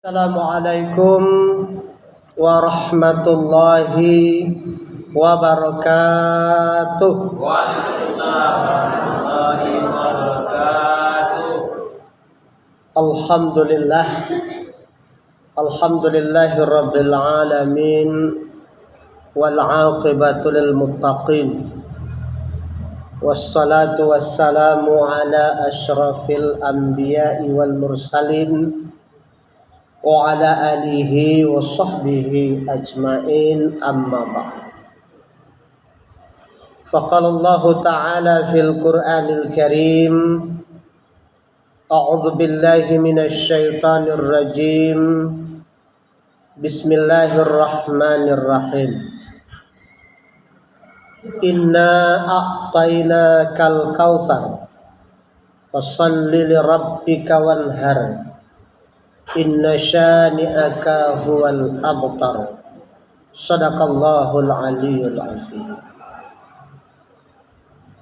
Assalamualaikum warahmatullahi wabarakatuh. Waalaikumsalam warahmatullahi wabarakatuh. Alhamdulillah. Alhamdulillahi rabbil alamin. Wal aqibatu lil muttaqin. Wassalatu wassalamu ala asyrafil anbiya'i wal mursalin wa ala alihi wa sahbihi ajma'in, amma ba'd. Faqala Allah ta'ala fil Qur'anil Karim, a'udzu billahi minasy syaithanir rajim. Bismillahirrahmanirrahim. Inna a'tainakal kautsar fashalli li rabbika wanhar. Inna syani'aka huwal abtar. Shadaqallahul aliyyul azim.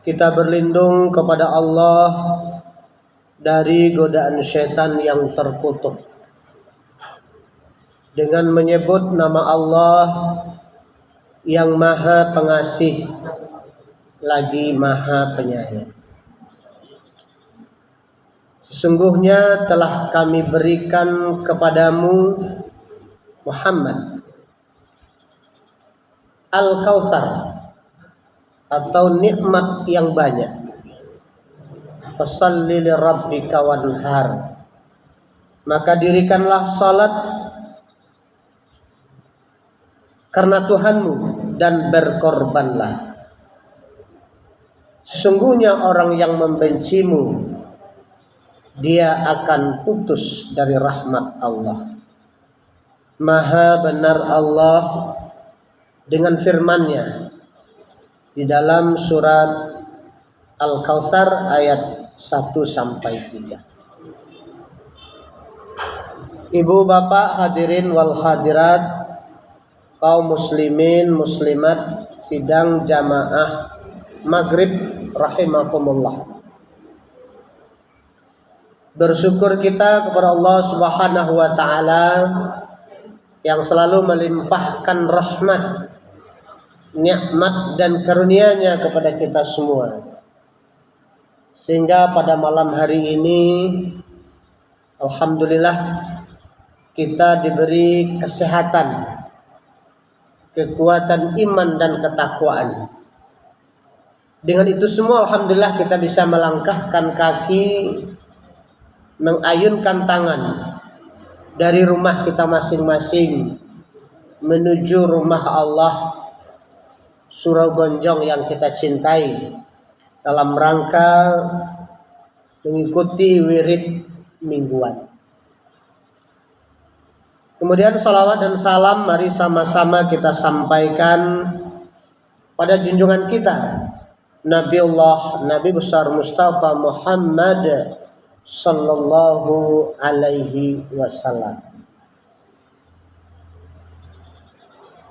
Kita berlindung kepada Allah dari godaan syaitan yang terkutuk dengan menyebut nama Allah yang Maha Pengasih lagi Maha Penyayang. Sesungguhnya telah kami berikan kepadamu Muhammad Al-Kautsar atau nikmat yang banyak. Fashalli li rabbika wanhar. Maka dirikanlah salat karena Tuhanmu dan berkorbanlah. Sesungguhnya orang yang membencimu, dia akan putus dari rahmat Allah. Maha benar Allah dengan firman-Nya di dalam surat Al-Kautsar ayat 1-3. Ibu bapak hadirin wal hadirat, kaum muslimin muslimat sidang jamaah maghrib rahimakumullah. Bersyukur kita kepada Allah Subhanahu wa taala yang selalu melimpahkan rahmat, nikmat dan karunia-Nya kepada kita semua. Sehingga pada malam hari ini alhamdulillah kita diberi kesehatan, kekuatan iman dan ketakwaan. Dengan itu semua alhamdulillah kita bisa melangkahkan kaki, mengayunkan tangan dari rumah kita masing-masing menuju rumah Allah Surau Gonjong yang kita cintai dalam rangka mengikuti wirid mingguan. Kemudian salawat dan salam mari sama-sama kita sampaikan pada junjungan kita Nabi besar Mustafa Muhammad sallallahu alaihi wasallam.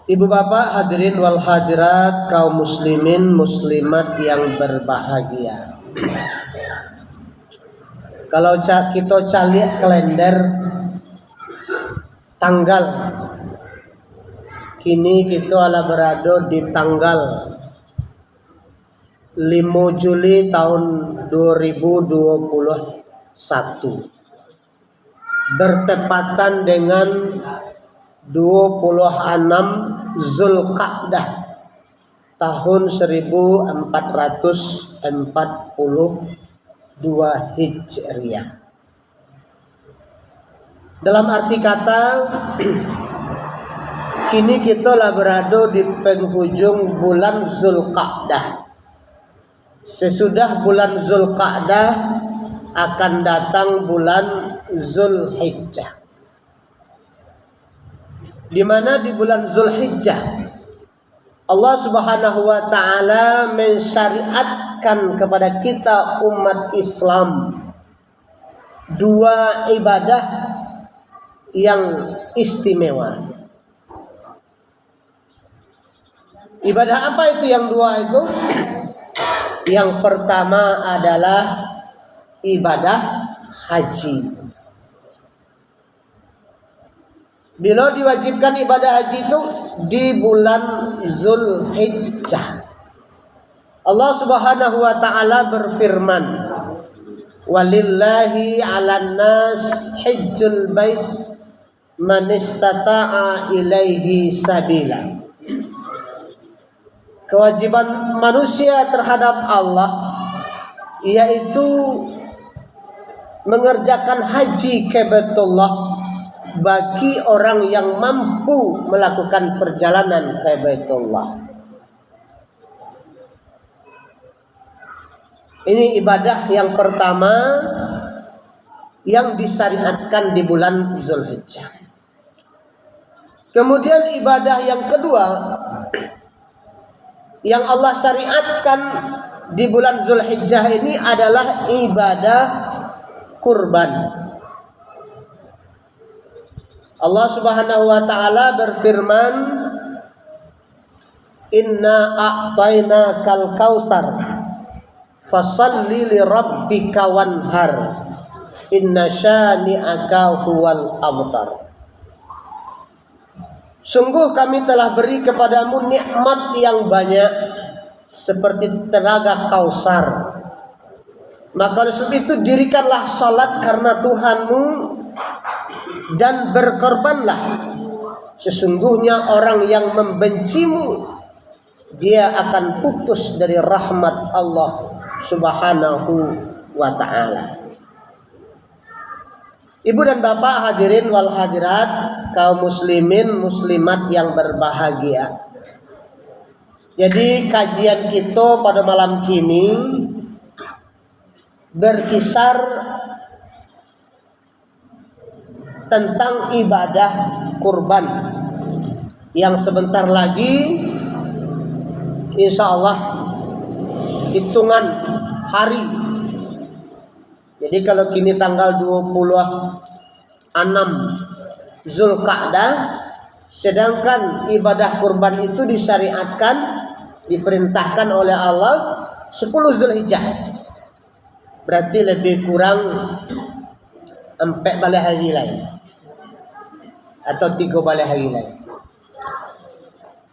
Ibu bapak hadirin wal hadirat, kaum muslimin muslimat yang berbahagia. Kalau kita calik kalender tanggal, kini kita ala berada di tanggal 5 Juli tahun 2021, bertepatan dengan 26 Zulqa'dah tahun 1442 Hijriah. Dalam arti kata, kini kita lah berada di penghujung bulan Zulqa'dah. Sesudah bulan Zulqa'dah akan datang bulan Zulhijjah. Di mana di bulan Zulhijjah Allah Subhanahu wa taala mensyariatkan kepada kita umat Islam dua ibadah yang istimewa. Ibadah apa itu yang dua itu? Yang pertama adalah ibadah haji. Bila diwajibkan ibadah haji itu di bulan Zulhijjah. Allah Subhanahu wa taala berfirman, "Walillahi 'alan nas hajjul bait man istata'a ilaihi sabila." Kewajiban manusia terhadap Allah yaitu mengerjakan haji ke Baitullah bagi orang yang mampu melakukan perjalanan ke Baitullah. Ini ibadah yang pertama yang disyariatkan di bulan Zulhijjah. Kemudian ibadah yang kedua yang Allah syariatkan di bulan Zulhijjah ini adalah ibadah kurban. Allah Subhanahu wa taala berfirman, "Inna a'tainakal kautsar fashalli li rabbika wanhar inna syani'aka huwal abtar." Sungguh kami telah beri kepadamu nikmat yang banyak seperti telaga Kausar. Maka oleh sebab itu dirikanlah salat karena Tuhanmu dan berkorbanlah. Sesungguhnya orang yang membencimu dia akan putus dari rahmat Allah Subhanahu wa ta'ala. Ibu dan bapak hadirin wal hadirat, kaum muslimin muslimat yang berbahagia. Jadi kajian kita pada malam kini berkisar tentang ibadah kurban yang sebentar lagi insya Allah hitungan hari. Jadi kalau kini tanggal 26 Zulqa'dah, sedangkan ibadah kurban itu disyariatkan, diperintahkan oleh Allah 10 Zulhijjah. Berarti lebih kurang 4 balik hari lain atau 3 balik hari lain.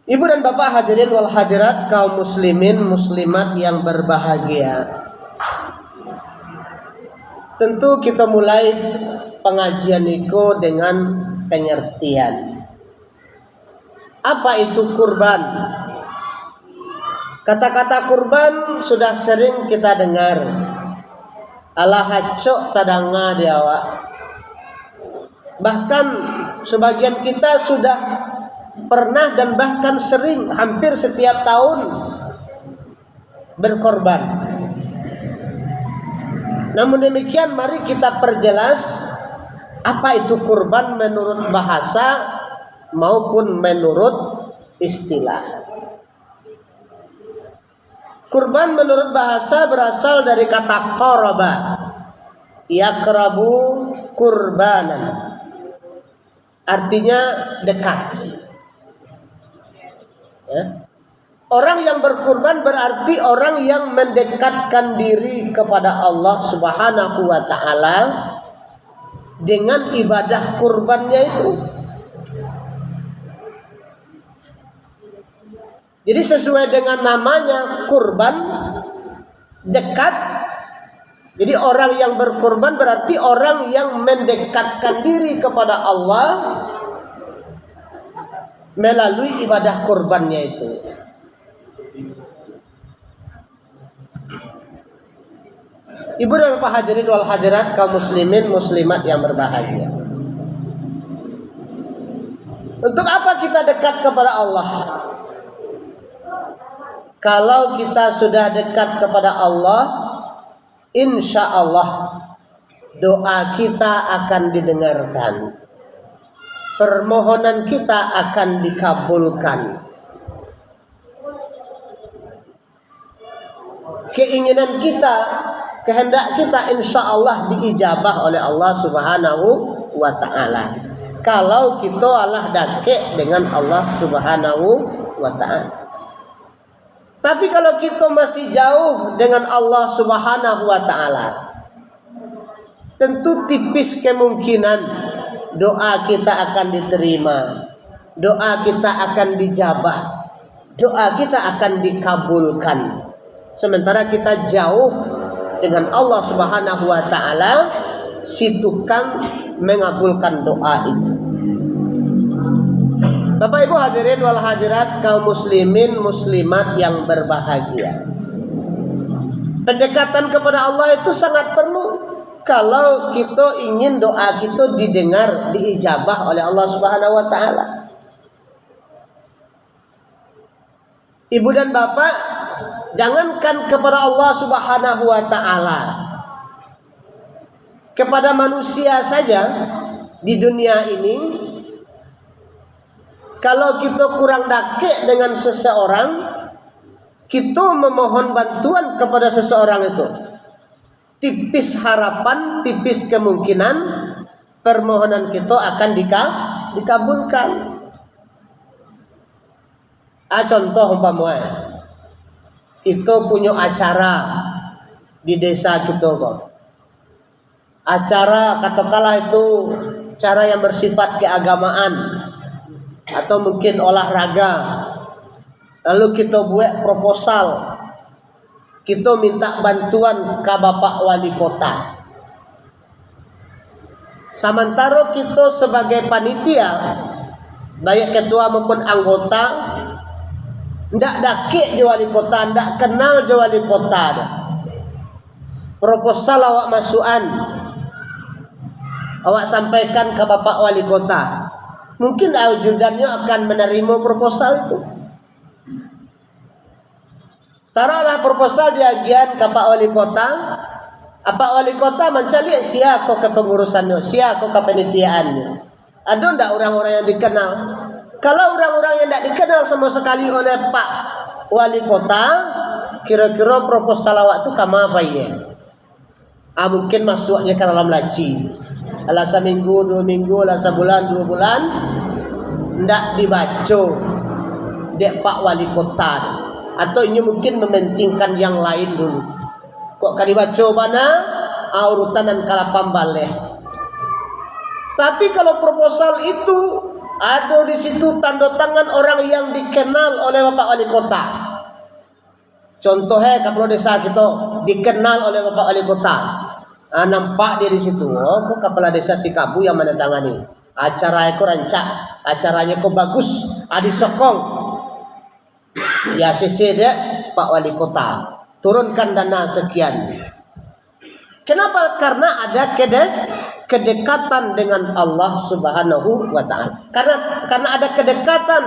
Ibu dan bapak hadirin wal hadirat, kaum muslimin muslimat yang berbahagia. Tentu kita mulai pengajian itu dengan pengertian. Apa itu kurban? Kata-kata kurban sudah sering kita dengar. Alah hacok tadanga di awak. Bahkan sebagian kita sudah pernah dan bahkan sering hampir setiap tahun berkorban. Namun demikian mari kita perjelas apa itu kurban menurut bahasa maupun menurut istilah. Kurban menurut bahasa berasal dari kata qaraba, yaqrabu kurbanan. Artinya dekat. Ya. Orang yang berkurban berarti orang yang mendekatkan diri kepada Allah Subhanahu wa ta'ala dengan ibadah kurbannya itu. Jadi sesuai dengan namanya kurban, dekat. Jadi orang yang berkurban berarti orang yang mendekatkan diri kepada Allah melalui ibadah kurbannya itu. Ibu dan bapak hadirin wal hadirat, kaum muslimin muslimat yang berbahagia. Untuk apa kita dekat kepada Allah? Kalau kita sudah dekat kepada Allah, insya Allah doa kita akan didengarkan, permohonan kita akan dikabulkan, keinginan kita, kehendak kita insya Allah diijabah oleh Allah Subhanahu wa ta'ala. Kalau kita Allah dakek dengan Allah Subhanahu wa ta'ala. Tapi kalau kita masih jauh dengan Allah Subhanahu wa ta'ala, tentu tipis kemungkinan doa kita akan diterima, doa kita akan dijabah, doa kita akan dikabulkan. Sementara kita jauh dengan Allah Subhanahu wa taala, si tukang mengabulkan doa itu. Bapak Ibu hadirin wal hadirat, kaum muslimin muslimat yang berbahagia. Pendekatan kepada Allah itu sangat perlu kalau kita ingin doa kita didengar, diijabah oleh Allah Subhanahu wa taala. Ibu dan bapak, jangankan kepada Allah Subhanahu wa taala, kepada manusia saja di dunia ini, kalau kita kurang dakik dengan seseorang, kita memohon bantuan kepada seseorang itu, tipis harapan, tipis kemungkinan permohonan kita akan dikabulkan. Contoh umpamanya, kita punya acara di desa kita kok. Acara katakanlah itu cara yang bersifat keagamaan atau mungkin olahraga. Lalu kita buat proposal, kita minta bantuan ke Bapak Wali Kota. Sementara kita sebagai panitia, baik ketua maupun anggota, ndak dakik je wali kota, ndak kenal je wali kota dah. Proposal awak masukan, awak sampaikan ke Bapak Wali Kota. Mungkin ajudannya akan menerima proposal itu. Taruhlah proposal diagian ke Pak Wali Kota. Pak Wali Kota mencari siapa kok kepengurusannya, siapa kok kepanitiaannya. Ada ndak orang-orang yang dikenal? Kalau orang-orang yang tidak dikenal sama sekali oleh Pak Wali Kota, kira-kira proposal awak itu kama apa ya? Mungkin masuknya ke dalam laci. Alah seminggu, 2 minggu, alah sebulan, 2 bulan, tidak dibaca dek Pak Wali Kota. Atau ini mungkin mementingkan yang lain dulu. Kok kan dibaca mana? Urutan dan kalapam baleh. Tapi kalau proposal itu ada di situ tanda tangan orang yang dikenal oleh Bapak Wali Kota. Contohnya kapal desa kita dikenal oleh Bapak Wali Kota. Nampak dia di situ. Oh, kok kepala desa Sikabu yang menandatangani. Acara itu rancak, acaranya kok bagus, disokong. Ya CC dia Pak Wali Kota. Turunkan dana sekian. Kenapa? Karena ada kedekatan dengan Allah Subhanahu wa taala. Karena ada kedekatan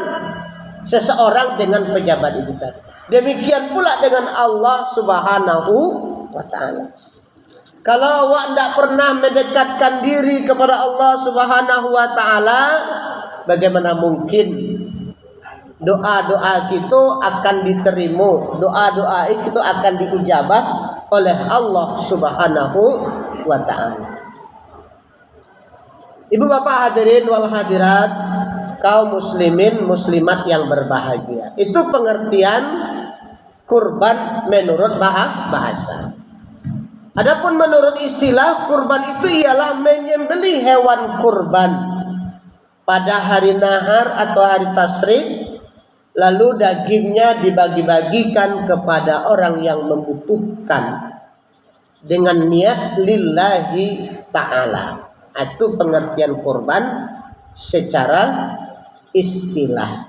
seseorang dengan pejabat itu tadi. Demikian pula dengan Allah Subhanahu wa taala. Kalau awak tidak pernah mendekatkan diri kepada Allah Subhanahu wa taala, bagaimana mungkin doa-doa kita akan diterima, doa-doa kita akan diijabah oleh Allah Subhanahu wa taala. Ibu bapak hadirin wal hadirat, kaum muslimin muslimat yang berbahagia. Itu pengertian kurban menurut bahasa. Adapun menurut istilah, kurban itu ialah menyembelih hewan kurban pada hari nahar atau hari tasyrik, lalu dagingnya dibagi-bagikan kepada orang yang membutuhkan dengan niat lillahi ta'ala. Itu pengertian kurban secara istilah.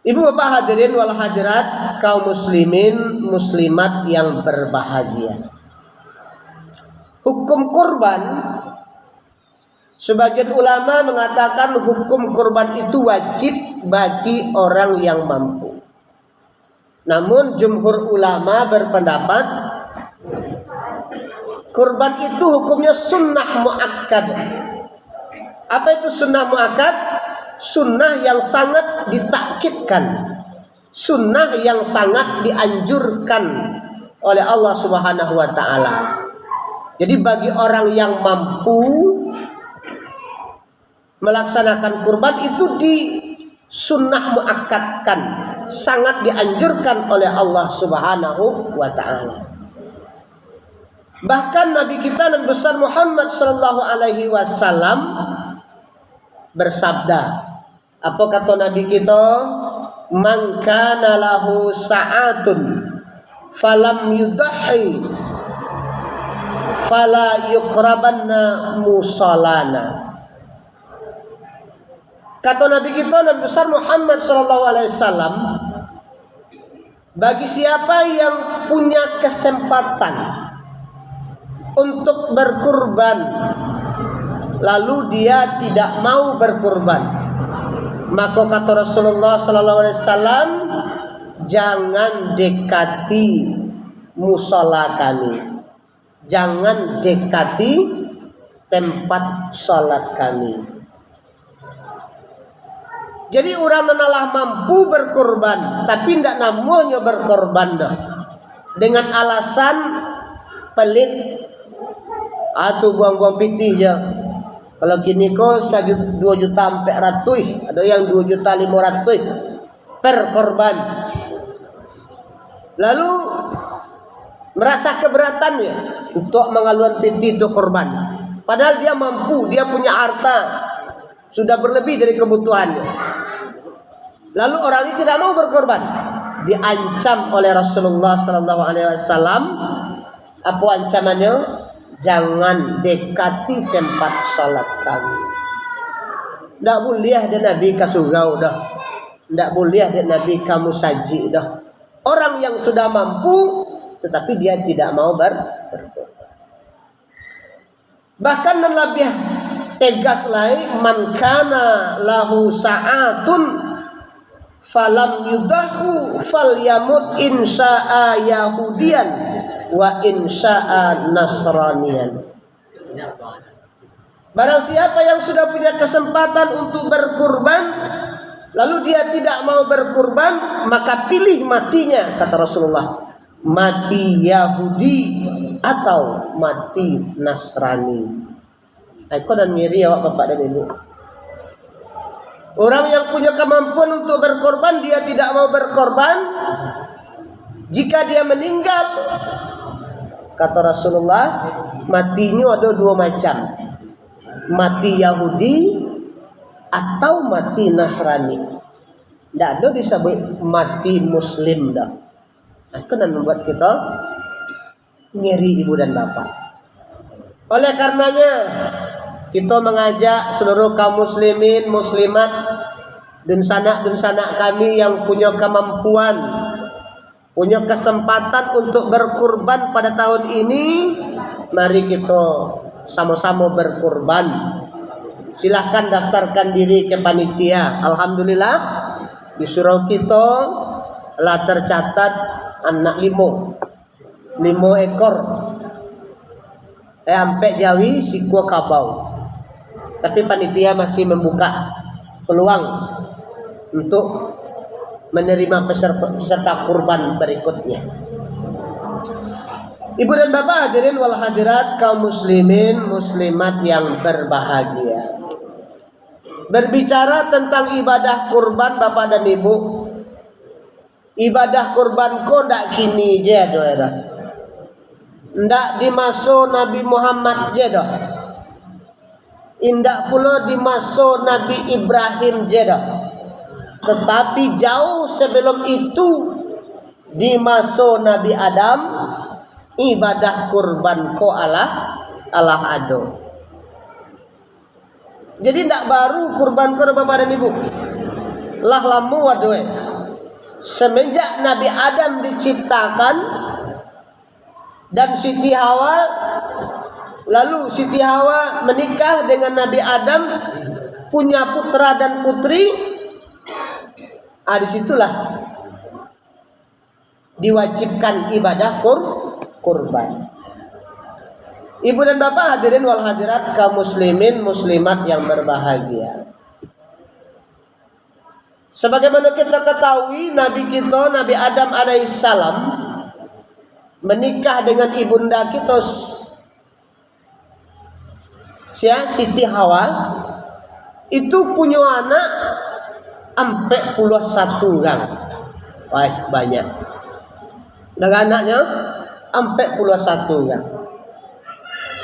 Ibu bapak hadirin wal hadirat, kaum muslimin muslimat yang berbahagia. Hukum kurban, sebagian ulama mengatakan hukum kurban itu wajib bagi orang yang mampu. Namun jumhur ulama berpendapat kurban itu hukumnya sunnah muakkad. Apa itu sunnah muakkad? Sunnah yang sangat ditakkidkan, sunnah yang sangat dianjurkan oleh Allah Subhanahu wa taala. Jadi bagi orang yang mampu melaksanakan kurban itu di sunnah muakkadkan, sangat dianjurkan oleh Allah Subhanahu wa taala. Bahkan Nabi kita Nabi besar Muhammad sallallahu alaihi wasallam bersabda, apa kata Nabi kita? Man kana lahu sa'atun falam yudhi fala yuqrabanna musallana. Kata Nabi kita Nabi besar Muhammad sallallahu alaihi wasallam, bagi siapa yang punya kesempatan untuk berkurban lalu dia tidak mau berkurban, maka kata Rasulullah sallallahu alaihi wasallam, jangan dekati musala kami, jangan dekati tempat salat kami. Jadi orang menalah mampu berkorban, tapi tidak namanya berkorban dah dengan alasan pelit atau buang-buang pitih je. Kalau gini kok 2 juta 400, ada yang 2 juta 500 per korban. Lalu merasa keberatan ya untuk mengaluan pitih untuk korban. Padahal dia mampu, dia punya harta sudah berlebih dari kebutuhannya. Lalu orang ini tidak mau berkorban, diancam oleh Rasulullah sallallahu alaihi wasallam. Apa ancamannya? Jangan dekati tempat salat kami. Tidak boleh ada Nabi kasugau dah. Tidak boleh ada Nabi kamu saji dah. Orang yang sudah mampu tetapi dia tidak mau berkorban. Bahkan lebih tegas lagi, man kana lahu sa'atun falam yudahu falyamut insya'a yahudian wa insya'a nasranian. Barang siapa yang sudah punya kesempatan untuk berkurban lalu dia tidak mau berkurban, maka pilih matinya, kata Rasulullah, mati Yahudi atau mati Nasrani. Aku dan ngiri ya Bapak dan Ibu. Orang yang punya kemampuan untuk berkorban, dia tidak mau berkorban. Jika dia meninggal, kata Rasulullah, matinya ada 2 macam. Mati Yahudi atau mati Nasrani. Tidak ada disebut mati Muslim dah. Itu dan membuat kita ngeri ibu dan bapak. Oleh karenanya kita mengajak seluruh kaum muslimin, muslimat, dan sanak kami yang punya kemampuan, punya kesempatan untuk berkurban pada tahun ini, mari kita sama-sama berkurban. Silahkan daftarkan diri ke panitia. Alhamdulillah di surau kita telah tercatat anak 5 ekor. Sampai Jawi Sikua Kabau. Tapi panitia masih membuka peluang untuk menerima peserta kurban berikutnya. Ibu dan bapak hadirin wal hadirat, kaum muslimin muslimat yang berbahagia. Berbicara tentang ibadah kurban bapak dan ibu, ibadah kurban ko ndak kini je doera. Ndak di masa Nabi Muhammad je dah. Indak pula di masa Nabi Ibrahim je dah. Tetapi jauh sebelum itu, di masa Nabi Adam, ibadah kurban ko Allah ado. Jadi ndak baru kurban ko bapak dan ibu. Lah lama wadoe. Semenjak Nabi Adam diciptakan dan Siti Hawa, lalu Siti Hawa menikah dengan Nabi Adam, punya putra dan putri. Disitulah diwajibkan ibadah kurban. Ibu dan bapak hadirin wal hadirat, kaum muslimin muslimat yang berbahagia. Sebagaimana kita ketahui, Nabi kita Nabi Adam alaihissalam menikah dengan ibunda kita Siti Hawa, itu punya anak 41 orang. Wah, banyak. Dan anaknya 41 orang.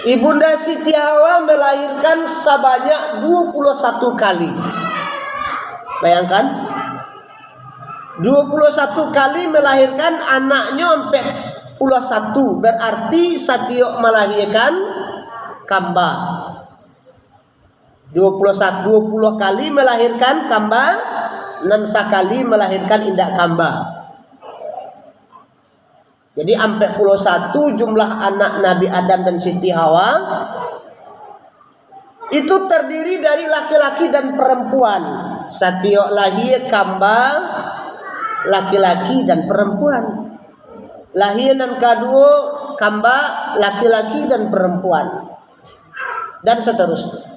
Ibunda Siti Hawa melahirkan sebanyak 21 kali. Bayangkan 21 kali melahirkan anaknya sampai 21. Berarti setiap melahirkan kamba. 20 kali melahirkan kamba, dan sekali melahirkan indak kamba. Jadi 41 jumlah anak Nabi Adam dan Siti Hawa itu terdiri dari laki-laki dan perempuan. Setiap lahir kamba laki-laki dan perempuan. Lahir yang kedua kamba laki-laki dan perempuan. Dan seterusnya.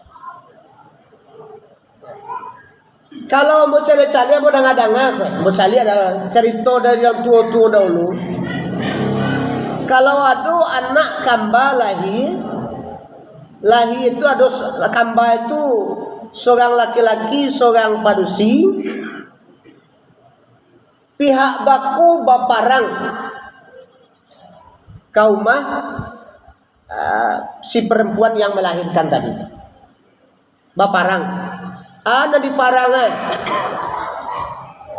Kalau mau cari-cari mau dengar-dengar, mau cari adalah cerita dari yang tua-tua dahulu. Kalau ada anak kamba lahir itu ada kamba itu seorang laki-laki, seorang padusi. Pihak baku baparang kaumah si perempuan yang melahirkan tadi. Baparang. Ada di parangan.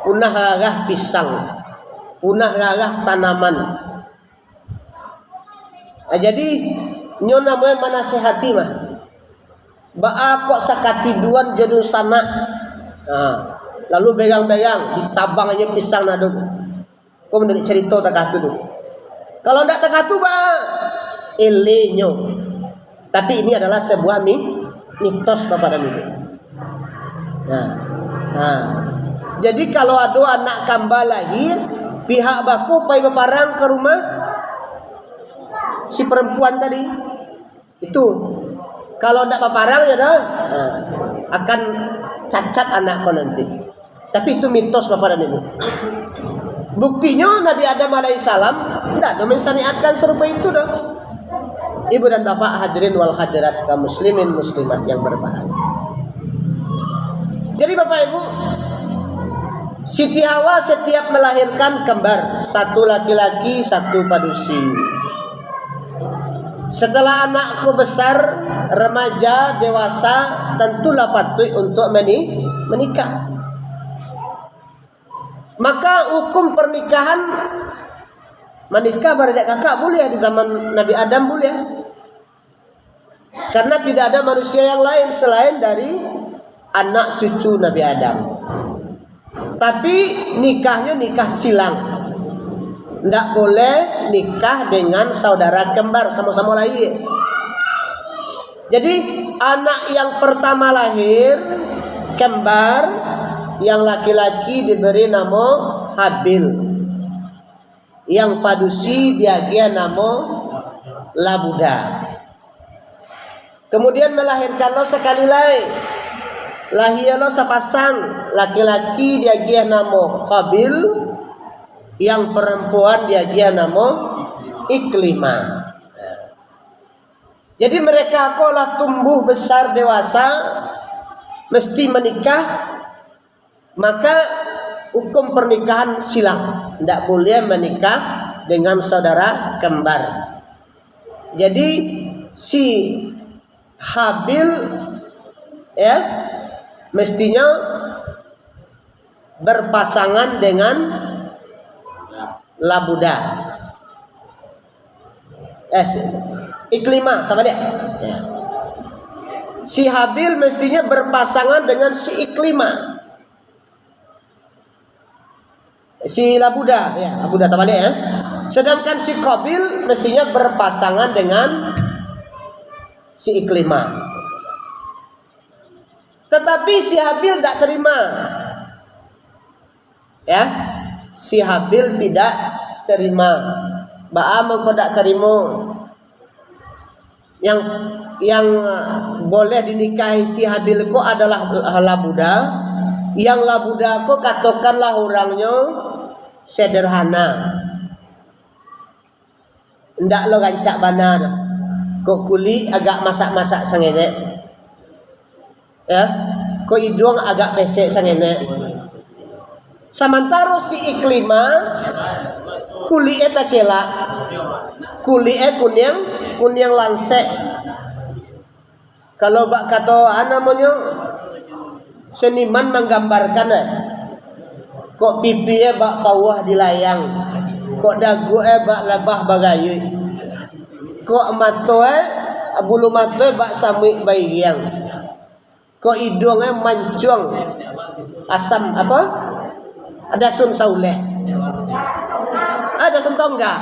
Punah rarah pisang, punah rarah tanaman. Jadi nyo namanya manasehati mah. Ba'a kok sakati duan jadul sana. Lalu begang-begang ditabang aja pisang nado. Kok menurut cerita tak tu. Kalau ndak tak tu ba elenyo. Tapi ini adalah sebuah mitos Bapak dan Ibu. Jadi kalau ada anak kamba lahir, pihak baku pai beparang ke rumah si perempuan tadi. Itu kalau ndak beparang ya dah akan cacat anakku nanti. Tapi itu mitos Bapak dan Ibu. Buktinya Nabi Adam alaihissalam tidak ada mensyariatkan serupa itu dong. Ibu dan Bapak hadirin wal hadirat kaum muslimin muslimat yang berbahagia. Jadi Bapak Ibu, Siti Hawa setiap melahirkan kembar, satu laki-laki, satu padusi. Setelah anakku besar, remaja, dewasa, tentulah patut untuk menikah. Maka hukum pernikahan menikah beradik kakak boleh di zaman Nabi Adam boleh. Karena tidak ada manusia yang lain selain dari anak cucu Nabi Adam. Tapi nikahnya nikah silang. Tidak boleh nikah dengan saudara kembar sama-sama lahir. Jadi anak yang pertama lahir kembar, yang laki-laki diberi nama Habil, yang padusi dia nama Labuda. Kemudian melahirkanlah sekali lagi. Lahirlah sepasang laki-laki dia nama Qabil, yang perempuan dia nama Iklimah. Jadi mereka apalah tumbuh besar dewasa mesti menikah, maka hukum pernikahan silang, tidak boleh menikah dengan saudara kembar. Jadi si Habil ya mestinya berpasangan dengan Labuda. Iklimah, apa dia? Ya. Si Habil mestinya berpasangan dengan si Iklimah. Si Labuda, ya, Labuda apa dia? Ya. Sedangkan si Qabil mestinya berpasangan dengan si Iklimah. Tetapi si Habil tidak terima. Ya. Si Habil tidak terima. Ba'am kau tidak terima. Yang boleh dinikahi si Habil ko adalah Labuda. Yang Labuda ko katakanlah orangnya sederhana. Ndak lo gancak banar. Kok kuli agak masak-masak sangene. Ya, kok hidung agak pesek sangene. Sementara si Iklimah kuliah tak celak, kuliah kunyang lansek, Kalau bak kata namanya seniman menggambarkan kok pipi bak pawah dilayang, kok dagu bak labah bagayu, kok mato bulu mato bak samui bayang, kok hidung mancung asam apa? Ada sun sauleh. Ada sun tongga.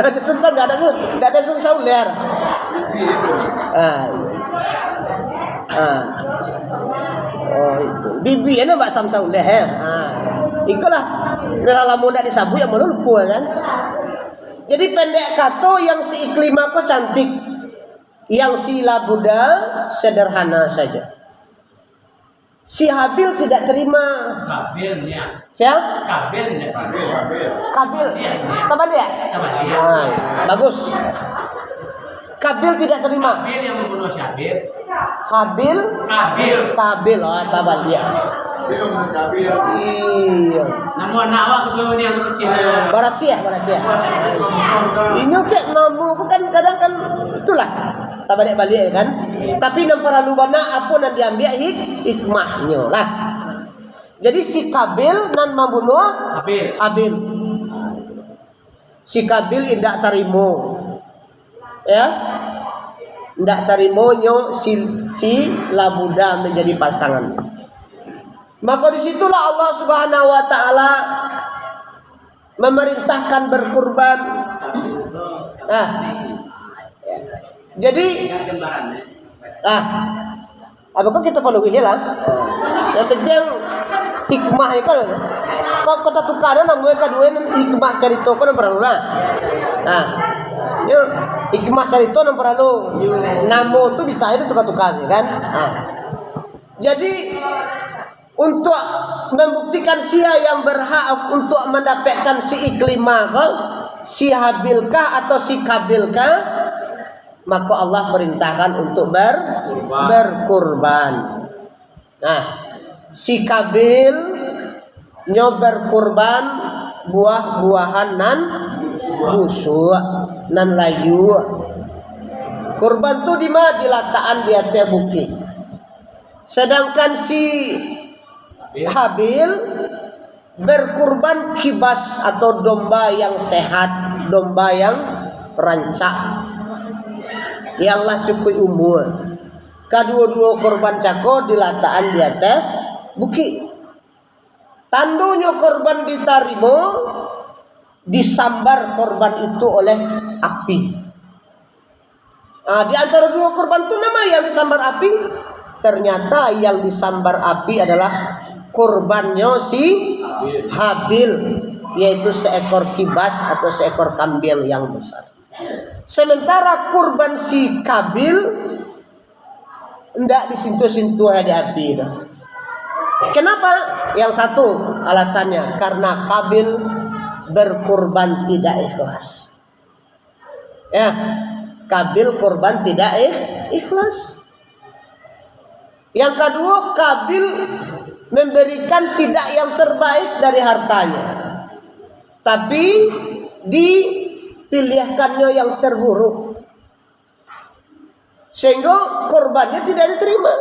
Ada sun tongga, ada sun sauler. Oh itu. Bibi ana bak sam sauleh ikulah lamun ndak disabu yang melulup kan. Jadi pendek kata yang si iklima ko cantik, yang si labuda sederhana saja. Si Habil tidak terima. Kabilnya. Siapa? Kabilnya. Kabil. Teman dia? Nah, bagus. Kabil tidak terima. Kabil yang membunuh Syabil. Habil. Kabil. Oh, taban dia. Iya. Namun awak kedua ini yang bersih. Barasia. Ini kayak namu bukan kadang kan itulah. Tak balik kan. Tapi nam para lubana apa nan diambil hikmahnya lah. Jadi si Kabil nan membunuh Habil. Si Kabil indak tarimo. Ya. Indak tarimonyo si labuda menjadi pasangan. Maka disitulah Allah Subhanahu wa taala memerintahkan berkurban. Nah, jadi apa kok kita follow ini lah. Yang penting hikmah itu kan. Kok kota tukana namanya kadua hikmah cerita kan perlu lah. Nah, ini hikmah cerita yang perlu. Namo itu bisa itu tukar-tukar kan. Nah. Jadi untuk membuktikan sia yang berhak untuk mendapatkan si iklimah kah, si Habilkah atau si Kabilkah, maka Allah perintahkan untuk berkurban. Nah, si Kabil nyo berkurban buah-buahan nan busuk nan layu. Kurban tu di mana dilataan di atas bukit. Sedangkan si Habil berkurban kibas atau domba yang sehat, domba yang rancak, yanglah cukup umur. Kedua-dua korban cako dilataan di atas bukit. Tandunya korban ditarimo, disambar korban itu oleh api. Nah, di antara dua korban itu nama yang disambar api. Ternyata yang disambar api adalah kurbannya si Habil, yaitu seekor kibas atau seekor kambing yang besar. Sementara kurban si Kabil tidak disentuh-sentuh di api. Kenapa? Yang satu alasannya karena Kabil berkurban tidak ikhlas. Ya, Kabil kurban tidak ikhlas. Yang kedua, Kabil memberikan tidak yang terbaik dari hartanya, tapi dipilihkannya yang terburuk, sehingga korbannya tidak diterima.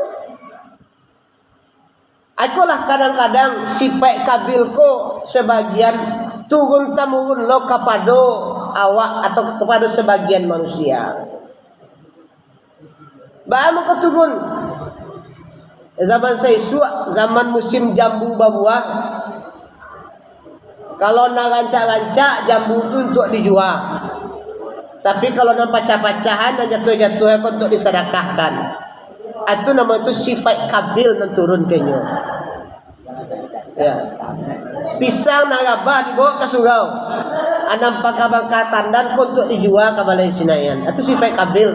Akulah kadang-kadang sifat Kabil ko sebagian turun tamun lo kepada awak atau kepada sebagian manusia. Bahamu ketugun zaman seisua, zaman musim jambu berbuah. Kalau nak rancak-rancak jambu itu untuk dijual. Tapi kalau nak pacah-pacahan dan jatuh-jatuh untuk disedekahkan. Itu nama itu sifat Kabil yang turun kenya. Ya. Pisang narabah dibawa ke surau. Anam pakabangkatan dan untuk dijual ke balai sinayan. Itu sifat Kabil.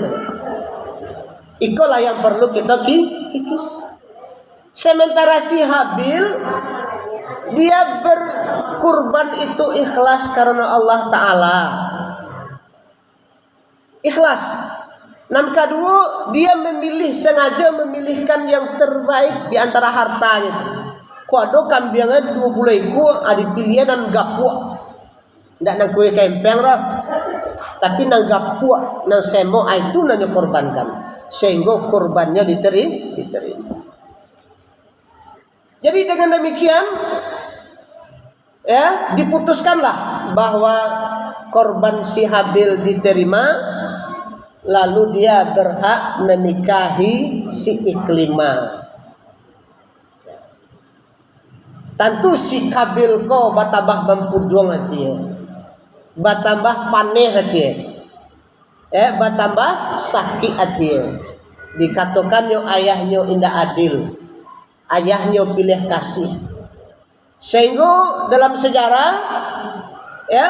Itulah yang perlu kita kikis. Sementara si Habil dia berkurban itu ikhlas karena Allah Ta'ala. Ikhlas. Dan kedua, dia sengaja memilihkan yang terbaik di antara hartanya. Kuado kambingnya 20 ekor, ada pilihan dan gapuk. Tidak nak kue kempeng lah. Tapi nak gapuk, nak semo itu nak korbankan. sehingga kurbannya diterima. Jadi dengan demikian ya diputuskanlah bahwa korban si Habil diterima, lalu dia berhak menikahi si Iklimah. Tentu si Kabil ko batambah mempuduang hati, batambah paneh hati, batambah sakit hati. Dikatakan yo ayahnya indah adil, ayahnya pilih kasih. Sehingga dalam sejarah ya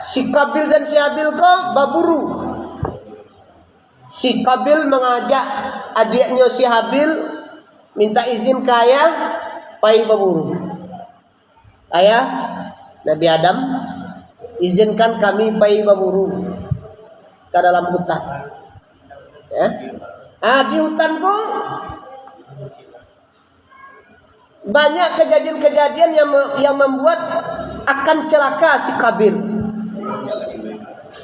si Kabil dan si Habil ko baburu. Si Kabil mengajak adiknya si Habil minta izin ke ayah pai baburu. Ayah Nabi Adam, izinkan kami pai baburu ke dalam hutan. Ya. Di hutan ko banyak kejadian-kejadian yang membuat akan celaka si Kabil.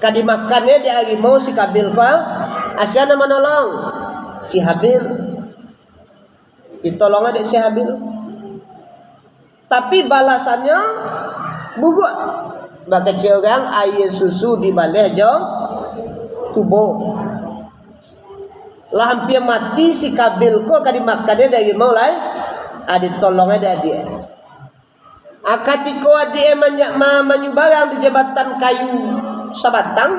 Kadimakannya dia lagi mau si Kabil ko asyana menolong si Habil. Ditolong adik si Habil. Tapi balasannya buguk. Bakal orang air susu di balik jo tubuh. Lah hampir mati si Kabil ko kadimakannya dari mulai adik tolongnya dia. Akatiko adik menyubarang di jabatan kayu sabatang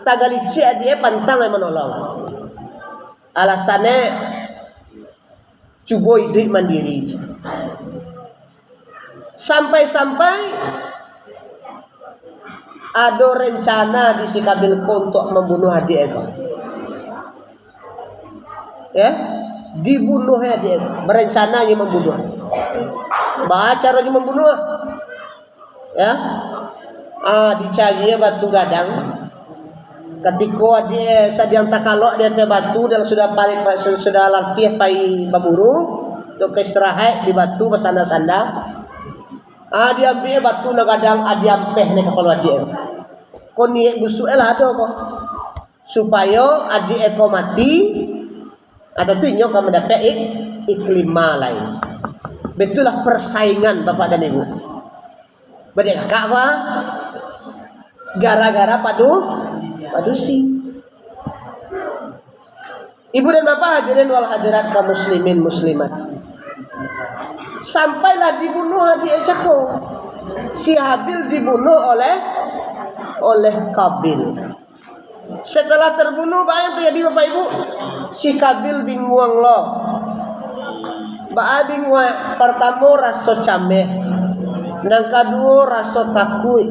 tagalici adik pantang yang menolong. Alasannya cubo hidup mandiri. Sampai-sampai ada rencana di si Kabil untuk membunuh adik itu. Ya, dibunuh adik itu. Berencana dia membunuh. Baca caranya membunuh. Ya, dicari batu gadang. Ketika dia sedang takalok dia ke batu dan sudah latih pai baburu untuk istirahat di batu bersanda-sanda. Dia ambil batu na gadang diampeh ni kepala dia. Ko niat busuk lah ada apa? Supaya adik eko mati atau tu nyok kamu dapat Iklimah lain. Betullah persaingan bapak dan ibu. Berdek kakak apa? Gara-gara padusi. Ibu dan bapak hadirin wal hadirat kaum muslimin muslimat. Sampailah dibunuh adik Ecako. Si Habil dibunuh oleh Kabil. Setelah terbunuh bayang terjadi bapak ibu. Si Kabil bingung loh. Ba bingung pertama rasa cameh. Yang kedua rasa takut.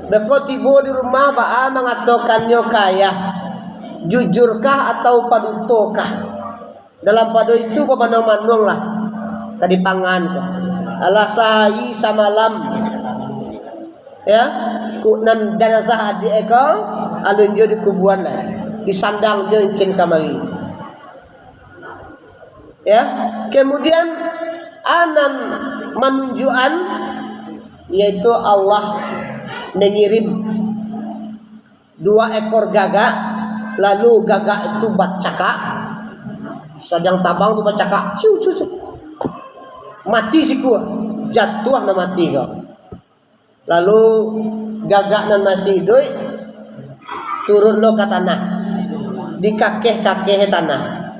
Beko tiba di rumah ba mengatakannya kaya. Jujurkah atau padutokah? Dalam padu itu pemanong-manong lah. Tadi pangan ko. Alah sahi samalam. Ya, nan jenazah adik eko alun jo di kuburan lah. Disandang jo incin kamari. Ya, kemudian anan menunjukan yaitu Allah mengirim 2 ekor gagak, lalu gagak itu bercakap. Sedang tabang tu bercakap, cu. Mati si ku, jatuh na mati kau. Lalu gagak nan masih hidup turun lo ke tanah, di kakeh tanah.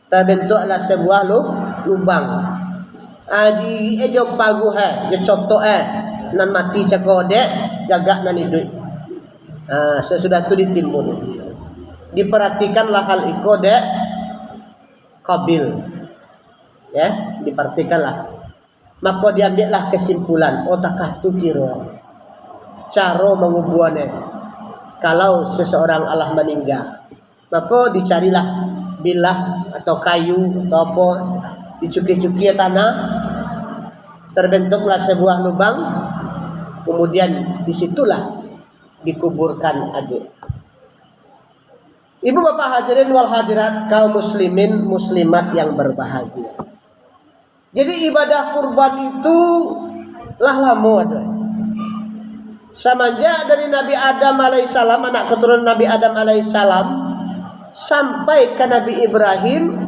Terbentuklah sebuah lubang. Di ejo pagu je contoh nan mati cakok dek gagak nan hidup. Sesudah itu ditimbun. Diperhatikanlah hal iko dek Kabil. Ya, diperhatikanlah. Maka diambillah kesimpulan, otakah tu kira cara mengubuannya. Kalau seseorang Allah meninggal, maka dicarilah bilah atau kayu atau apa, dicuki-cuki tanah, terbentuklah sebuah lubang, kemudian disitulah dikuburkan adik. Ibu bapak hadirin wal hadirat kaum muslimin muslimat yang berbahagia. Jadi ibadah kurban itu lah lama ada. Semenjak dari Nabi Adam alaihissalam, anak keturunan Nabi Adam alaihissalam, sampai ke Nabi Ibrahim,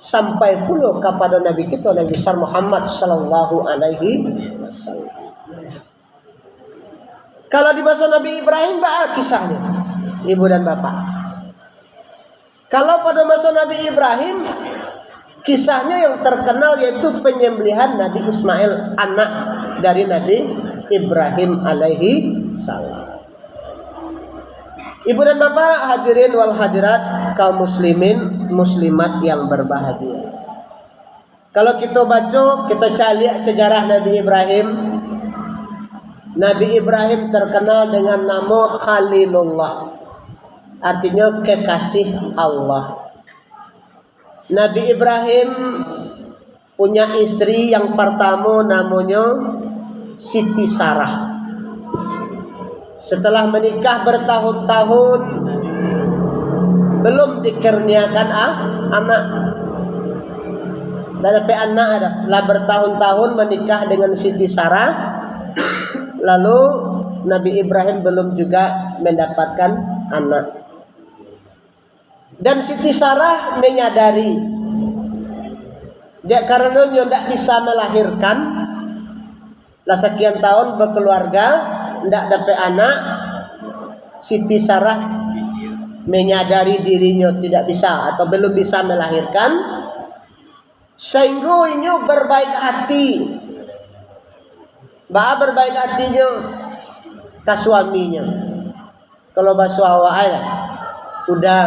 sampai pula kepada Nabi kita Nabi besar Muhammad sallallahu alaihi wasallam. Kalau di masa Nabi Ibrahim apa kisahnya, ibu dan bapak? Kalau pada masa Nabi Ibrahim, kisahnya yang terkenal yaitu penyembelihan Nabi Ismail, anak dari Nabi Ibrahim alaihi salam. Ibu dan bapak, hadirin wal hadirat, kaum muslimin muslimat yang berbahagia. Kalau kita baca, kita cari sejarah Nabi Ibrahim. Nabi Ibrahim terkenal dengan nama Khalilullah, artinya kekasih Allah. Nabi Ibrahim punya istri yang pertama namanya Siti Sarah. Setelah menikah bertahun-tahun belum dikaruniakan anak. Dan sampai anak ada. Lah bertahun-tahun menikah dengan Siti Sarah. Lalu Nabi Ibrahim belum juga mendapatkan anak. Dan Siti Sarah menyadari dia karena dia tidak bisa melahirkan, lah sekian tahun berkeluarga tidak dapat anak. Siti Sarah menyadari dirinya tidak bisa atau belum bisa melahirkan, sehingga ini berbaik hati. Berbaik hatinya ke suaminya. Kalau bahasa awal udah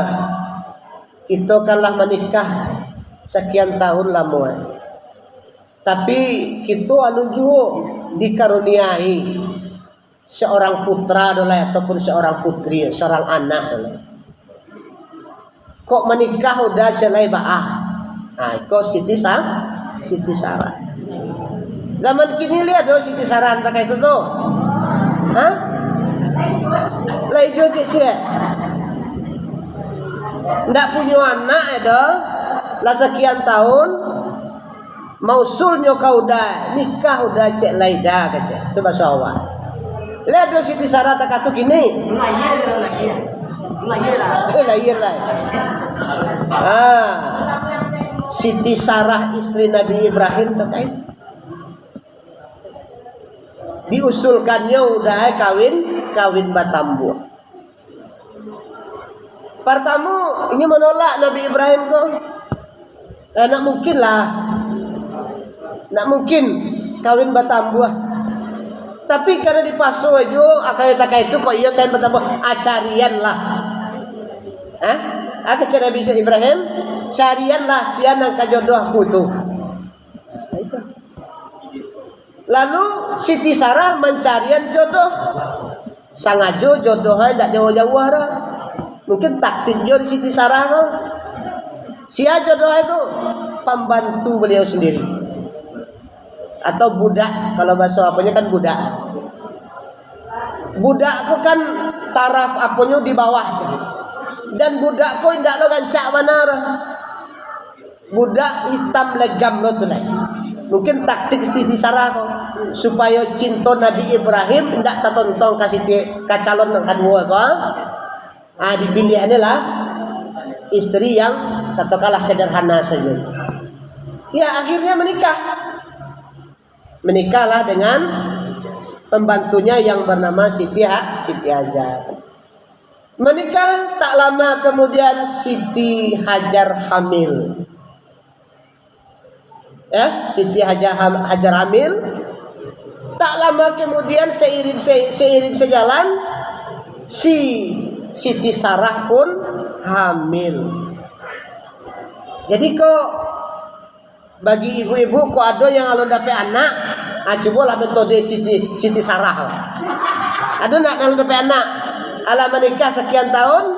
itu kanlah menikah sekian tahun lama, tapi kita anu juga dikaruniai seorang putra dolai ataupun seorang putri, seorang anak dolai. Kok menikah udah celai baah? Nah, kok Siti Sarah. Zaman kini lihat dong Siti Sarah pakai itu tuh, hah? Lah itu cek. Ndak punya anak dong. Lah sekian tahun mausulnya kau udah nikah udah cek laida kece. Itu bahasa awal. Lihat dong Siti Sarah tak katu gini. Lahir lah. Siti Sarah istri Nabi Ibrahim terkait. Diusulkannya udah kawin batambu. Pertama ini menolak Nabi Ibrahim kok. Nak mungkin lah. Nak mungkin kawin batambu. Tapi karena dipasu aja akal itu kok iya kawin batambu acarian lah. Aku cara bisa Ibrahim carian lah sian yang kajodoh putu. Lalu Siti Sarah mencarian jodoh. Sangajo jodohnya tidak jauh-jauh arah. Mungkin taktiknya di Siti Sarah kan. Sia jodoh itu pembantu beliau sendiri. Atau budak, kalau bahasa apanya kan budak. Budak itu kan taraf apanya di bawah sedikit. Dan budak kau tidak lo gancak mana. Budak hitam legam lo tuh lagi. Mungkin taktik Siti Sarah kok supaya cinta Nabi Ibrahim tidak tertontong kasih ke calon yang kedua kok. Dipilihannya lah istri yang katakanlah sederhana saja. Ya akhirnya menikahlah dengan pembantunya yang bernama Siti Hajar. Menikah tak lama kemudian Siti Hajar hamil. Ya, Siti Hajar hamil. Tak lama kemudian seiring sejalan Siti Sarah pun hamil. Jadi kok bagi ibu-ibu kok ada yang kalau dapat anak, cobalah metode Siti Sarah. Ada nak kalau dapat anak, ala menikah sekian tahun,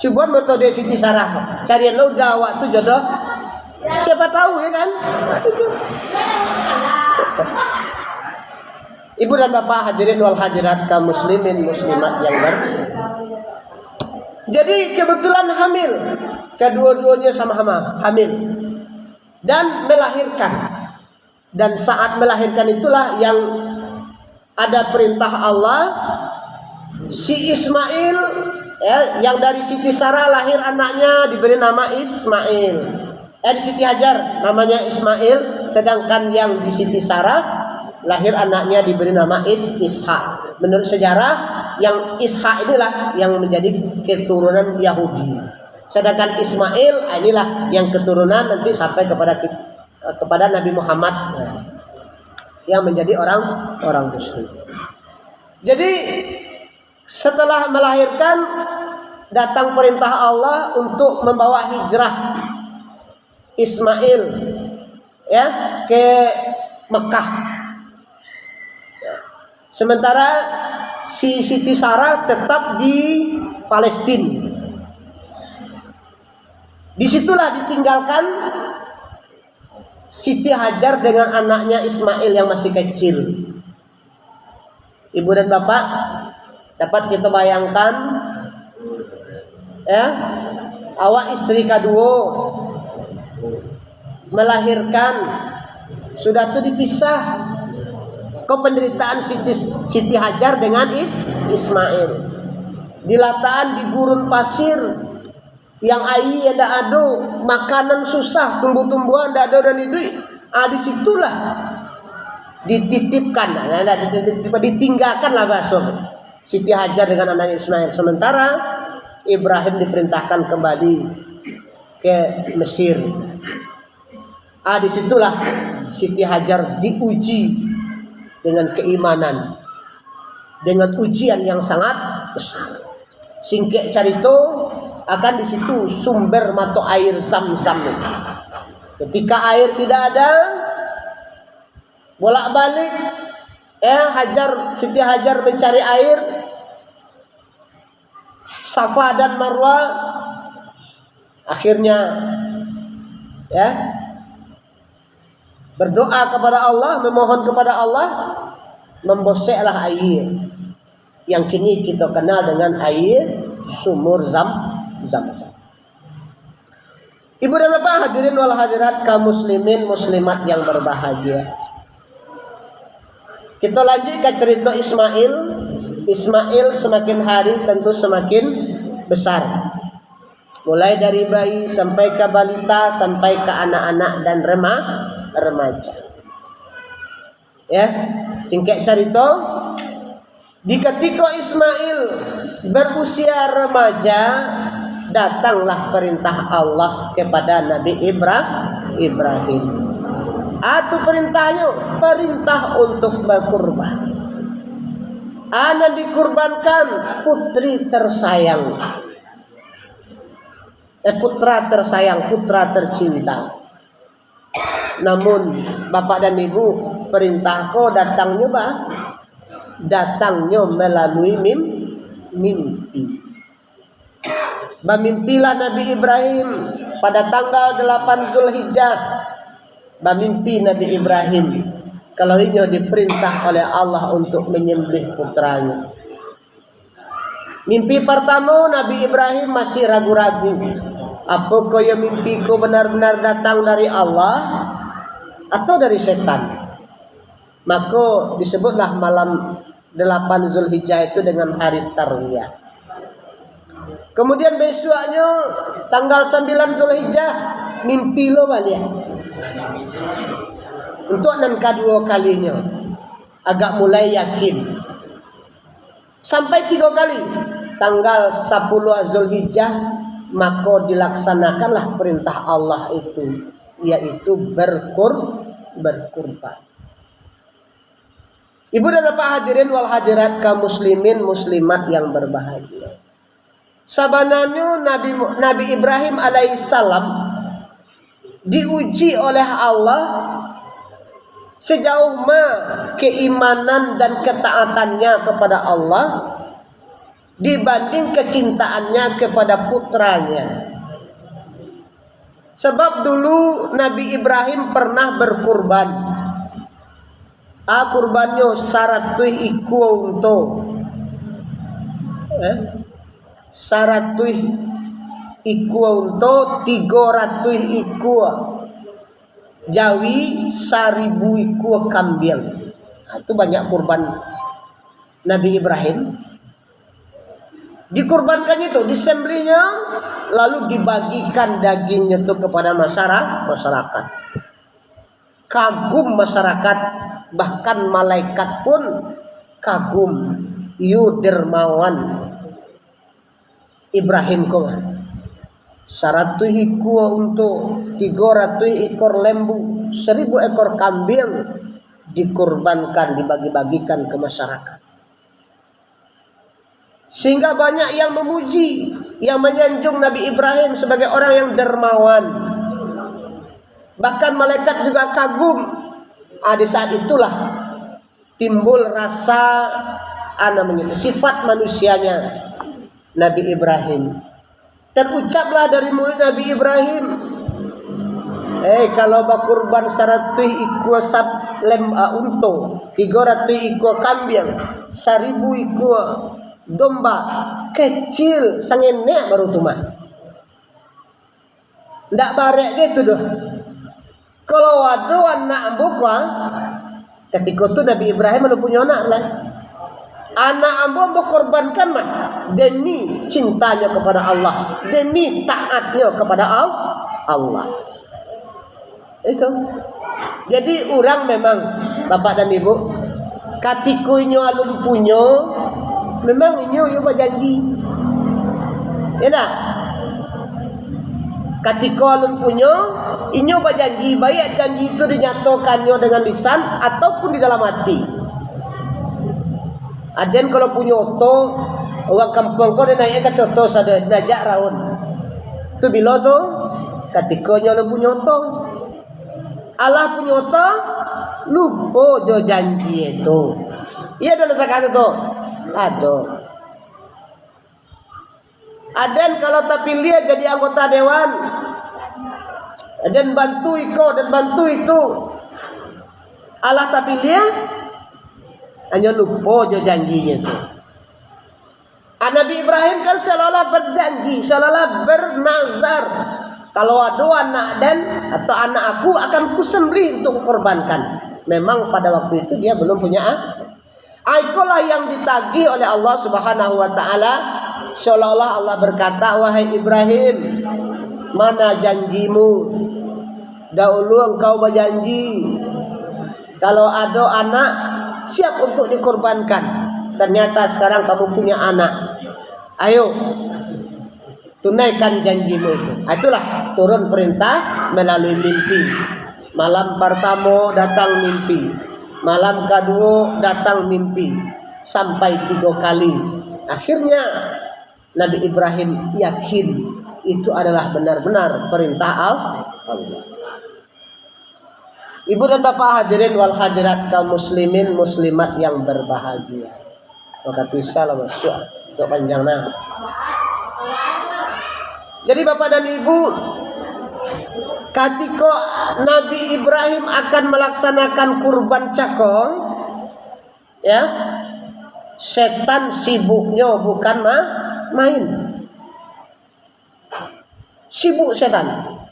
coba metode Siti Sarah. Carian lo udah waktu jodoh. Siapa tahu ya kan? Ibu dan bapak hadirin wal hadirat kaum muslimin muslimat yang jadi kebetulan hamil. Kedua-duanya sama-sama hamil dan melahirkan. Dan saat melahirkan itulah yang ada perintah Allah, si Ismail Ya, yang dari Siti Sarah lahir anaknya diberi nama Ismail. Di Siti Hajar namanya Ismail, sedangkan yang di Siti Sarah lahir anaknya diberi nama Ishak. Menurut sejarah, yang Ishak inilah yang menjadi keturunan Yahudi. Sedangkan Ismail inilah yang keturunan nanti sampai kepada Nabi Muhammad yang menjadi orang Muslim. Jadi setelah melahirkan datang perintah Allah untuk membawa hijrah Ismail ya ke Mekah. Sementara si Siti Sarah tetap di Palestina. Disitulah ditinggalkan Siti Hajar dengan anaknya Ismail yang masih kecil. Ibu dan bapak dapat kita bayangkan ya, awak istri kedua melahirkan sudah tuh dipisah. Kau penderitaan Siti Hajar dengan Ismail. Dilataan di gurun pasir yang air ada ado, makanan susah, tumbuh-tumbuhan ada ado dan itu. Disitulah dititipkan, ditinggalkanlah basuh Siti Hajar dengan anaknya Ismail. Sementara Ibrahim diperintahkan kembali ke Mesir. Disitulah Siti Hajar diuji dengan keimanan, dengan ujian yang sangat besar. Singkek carito akan di situ sumber mata air Zam-Zam. Ketika air tidak ada, bolak-balik Siti Hajar mencari air, Safa dan Marwah. Akhirnya berdoa kepada Allah, memohon kepada Allah, memboseklah air yang kini kita kenal dengan air sumur Zam-Zam. Ibu dan bapak hadirin wal hadirat kaum muslimin muslimat yang berbahagia. Kita lanjut ke cerita Ismail. Ismail semakin hari tentu semakin besar. Mulai dari bayi sampai ke balita, sampai ke anak-anak dan remaja. Ya, singkat cerita, di ketika Ismail berusia remaja, datanglah perintah Allah kepada Nabi Ibrahim. Atau perintahnya, perintah untuk berkurban. Anak dikurbankan putri tersayang. Putra tersayang, putra tercinta. Namun bapak dan ibu, perintahku datangnya melalui mimpi. Bermimpilah Nabi Ibrahim pada tanggal 8 Zulhijjah. Bermimpi Nabi Ibrahim kalau ia diperintah oleh Allah untuk menyembelih putranya. Mimpi pertama Nabi Ibrahim masih ragu-ragu. Apakah ya mimpiku benar-benar datang dari Allah atau dari setan? Maka disebutlah malam 8 Zulhijjah itu dengan hari Tarwiyah. Kemudian besoknya tanggal 9 Zulhijjah mimpi lo balik. Untuk yang kedua kalinya agak mulai yakin. Sampai 3 kali tanggal 10 Zulhijjah maka dilaksanakanlah perintah Allah itu, yaitu berkurban. Ibu dan bapak hadirin wal hadirat kaum muslimin muslimat yang berbahagia. Sabananya Nabi Ibrahim alaihissalam diuji oleh Allah sejauh mana keimanan dan ketaatannya kepada Allah dibanding kecintaannya kepada putranya. Sebab dulu Nabi Ibrahim pernah berkurban. Kurbannya 100 ekor unta. 100 ekor unta, 300 ekor jawi, 1000 ekor kambing. Itu banyak kurban Nabi Ibrahim. Dikurbankan itu, disembelihnya, lalu dibagikan dagingnya itu kepada masyarakat. Kagum masyarakat, bahkan malaikat pun kagum. Yu dermawan Ibrahim koma. 100 hikua untuk 300 ekor lembu, 1000 ekor kambing dikurbankan, dibagi-bagikan ke masyarakat. Sehingga banyak yang memuji, yang menyanjung Nabi Ibrahim sebagai orang yang dermawan. Bahkan malaikat juga kagum. Di saat itulah timbul rasa sifat manusianya Nabi Ibrahim. Terucaplah dari mulut Nabi Ibrahim, kalau bakurban 100 ikut untung, 300 ikut kambing, 1000 ikut domba kecil sangenek baru tuh mah. Ndak barek gitu doh. Kalau ada anak buka, ketika itu Nabi Ibrahim ada punya anak lah. Anak ambo korbankan mah demi cintanya kepada Allah, demi taatnya kepada Allah. Itu. Jadi orang memang Bapak dan Ibu, katiku inyo alun punyo, memang inyo berjanji. Ya dah. Ketika alun punyo, inyo berjanji, baik janji itu dinyatakannya dengan lisan ataupun di dalam hati. Aden kalau punya oto, orang kampung kau dia naik ke oto sada najak raun. Tu bila tu, ketika nyo punya oto, Allah punya oto, lupa jo janji itu. Iya dah letakkan itu, ada. Aden kalau tak pilih jadi anggota dewan, Aden bantu iko dan bantu itu, Allah tak pilih. Hanya lupa je janjinya tu. Nabi Ibrahim kan seolah berjanji, seolah bernazar, kalau ada anak dan atau anak aku akan kusembelih untuk korbankan. Memang pada waktu itu dia belum punya anak. Itulah yang ditagih oleh Allah Subhanahu wa taala, seolah-olah Allah berkata, wahai Ibrahim, mana janjimu? Dahulu engkau berjanji kalau ada anak siap untuk dikorbankan. Ternyata sekarang kamu punya anak. Ayo tunaikan janjimu itu. Itulah turun perintah melalui mimpi. Malam pertama datang mimpi, malam kedua datang mimpi, sampai 3 kali. Akhirnya Nabi Ibrahim yakin itu adalah benar-benar perintah Allah. Ibu dan bapak hadirin wal hadirat, kaum muslimin muslimat yang berbahagia. Waktu salam untuk panjangnya. Jadi bapak dan ibu, ketika Nabi Ibrahim akan melaksanakan kurban cakong, ya, setan sibuknya bukan main. Sibuk setan.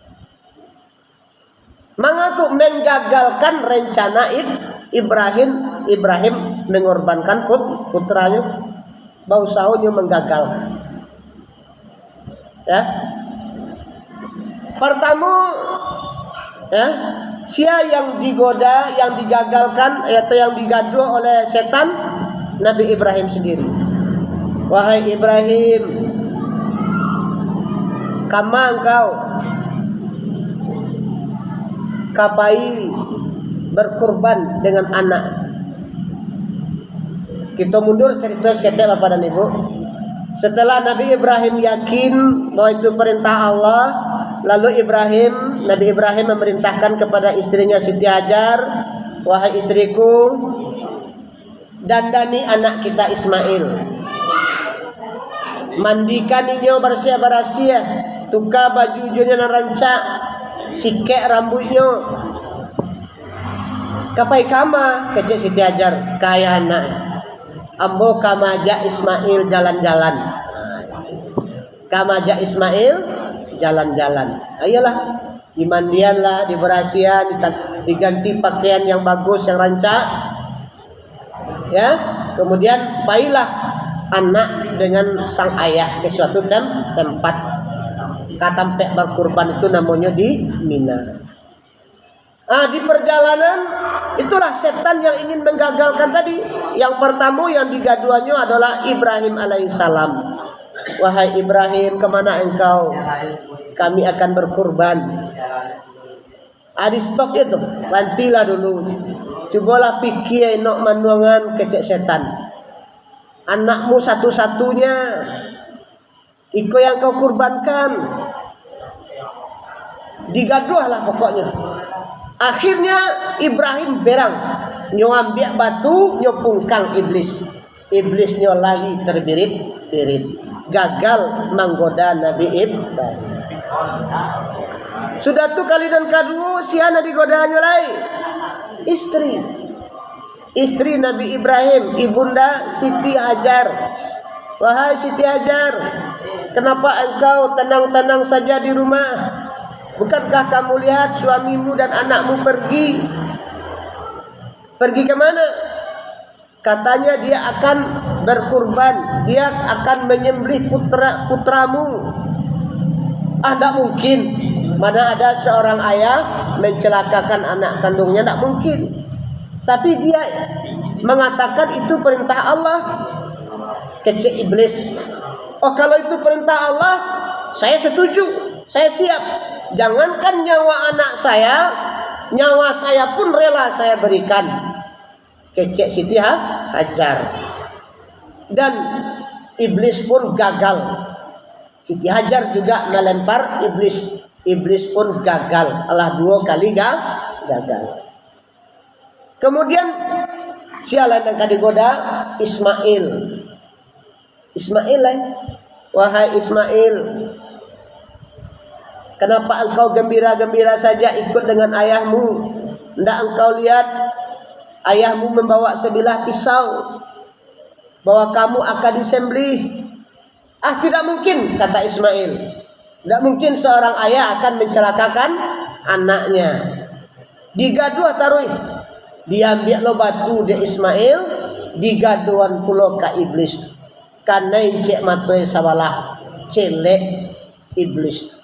Mengaku menggagalkan rencana Ibrahim mengorbankan putranya, bau saunya menggagalkan. Ya. Pertama, ya, sia yang digoda, yang digagalkan atau yang digaduh oleh setan, Nabi Ibrahim sendiri. Wahai Ibrahim, kama engkau kapai berkurban dengan anak. Kita mundur cerita sedikit Bapak dan Ibu. Setelah Nabi Ibrahim yakin bahwa itu perintah Allah, lalu Nabi Ibrahim memerintahkan kepada istrinya Siti Hajar, wahai istriku, dandani anak kita Ismail, mandikan inyo bersia-berasia, tuka bajunya narancak, sikek rambutnya, kapai kama kecil Siti Hajar kaya anak, ambo kama ajak Ismail jalan-jalan, kama ajak Ismail jalan-jalan. Ayolah, dimandian lah, diberasian, diganti pakaian yang bagus, yang rancak, ya. Kemudian pailah anak dengan sang ayah ke suatu tempat. Katampe berkurban itu namanya di Mina. Di perjalanan itulah setan yang ingin menggagalkan tadi. Yang pertama yang digaduannya adalah Ibrahim alaihissalam. Wahai Ibrahim, kemana engkau? Kami akan berkurban. Di stop itu, bantilah dulu. Cobalah pikir nok manuangan kecek setan. Anakmu satu-satunya, iko yang kau kurbankan. Digaduhlah pokoknya. Akhirnya Ibrahim berang, nyoambiak batu, nyopungkang iblis. Iblisnya lagi terbirit-birit. Gagal menggoda Nabi Ibrahim. Sudah tu kali dan kedua siana digodanya lagi. Istri Nabi Ibrahim, ibunda Siti Hajar. Wahai Siti Hajar, kenapa engkau tenang-tenang saja di rumah? Bukankah kamu lihat suamimu dan anakmu pergi? Pergi ke mana? Katanya dia akan berkurban, dia akan menyembelih putramu. Tidak mungkin. Mana ada seorang ayah mencelakakan anak kandungnya, tidak mungkin. Tapi dia mengatakan itu perintah Allah. Kecil iblis. Oh, kalau itu perintah Allah, saya setuju, saya siap. Jangankan nyawa anak saya, nyawa saya pun rela saya berikan. Kecek Siti Hajar. Dan iblis pun gagal. Siti Hajar juga melempar iblis. Iblis pun gagal. Allah 2 kali gagal. Kemudian sialan yang digoda Ismail. Wahai Ismail, kenapa engkau gembira-gembira saja ikut dengan ayahmu? Hendak engkau lihat ayahmu membawa sebilah pisau, bahwa kamu akan disembelih. Tidak mungkin, kata Ismail. Tidak mungkin seorang ayah akan mencelakakan anaknya. Digaduh taruh. Diambil lo batu dia Ismail, digaduan pulau ka iblis. Karena cek matoi sabalah celek iblis.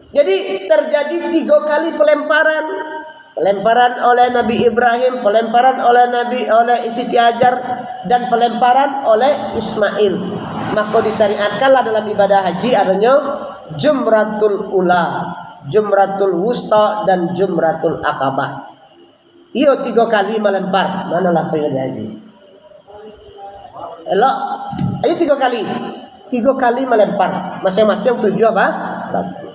Jadi terjadi 3 kali pelemparan. Pelemparan oleh Nabi Ibrahim, pelemparan oleh Siti Hajar, dan pelemparan oleh Ismail. Maka disyariatkanlah dalam ibadah haji adanya Jumratul Ula, Jumratul Wusta, dan Jumratul Aqabah. Iyo 3 kali melempar. Manalah ibadah haji? Elok, ayo 3 kali. 3 kali melempar. Masing-masing 7 apa? Batu.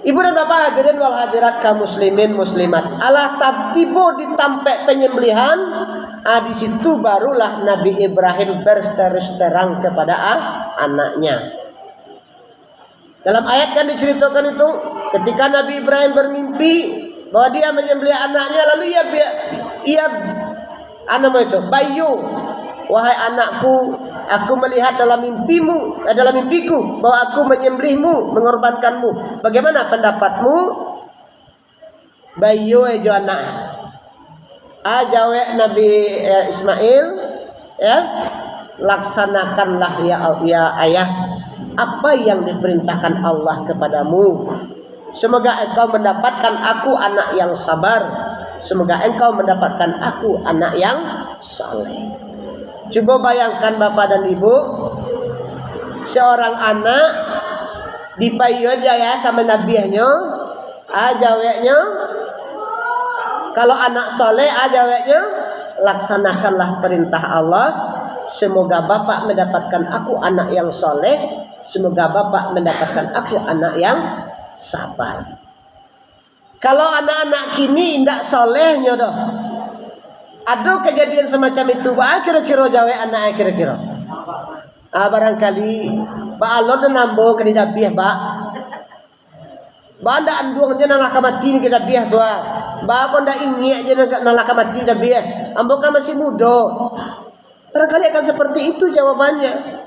Ibu dan bapak hadirin wal hadirat kaum muslimin muslimat. Allah tiba di tampek penyembelihan. Di situ barulah Nabi Ibrahim berterus terang kepada anaknya. Dalam ayat kan diceritakan itu ketika Nabi Ibrahim bermimpi bahwa dia menyembelih anaknya, lalu ia bayu, wahai anakku, aku melihat dalam mimpiku bahwa aku menyembelihmu, mengorbankanmu. Bagaimana pendapatmu? Bayu ejo anak. Jawe Nabi Ismail, ya, laksanakanlah ya ayah apa yang diperintahkan Allah kepadamu. Semoga engkau mendapatkan aku anak yang sabar. Semoga engkau mendapatkan aku anak yang saleh. Coba bayangkan bapak dan ibu, seorang anak dipayu dia ya kama nabiahnya, jawabnya, kalau anak soleh jawabnya, laksanakanlah perintah Allah. Semoga bapak mendapatkan aku anak yang soleh. Semoga bapak mendapatkan aku anak yang sabar. Kalau anak-anak kini tidak solehnya doh, ada kejadian semacam itu. Kira-kira jawab anaknya kira-kira. Barangkali Pak Allah dan nambo kena dabiah Pak. Banda anduangnya nalaka mati ni kena dabiah tua. Ba ko ndak ingi aja nalaka mati dabiah. Ambo kan masih muda. Barangkali akan seperti itu jawabannya.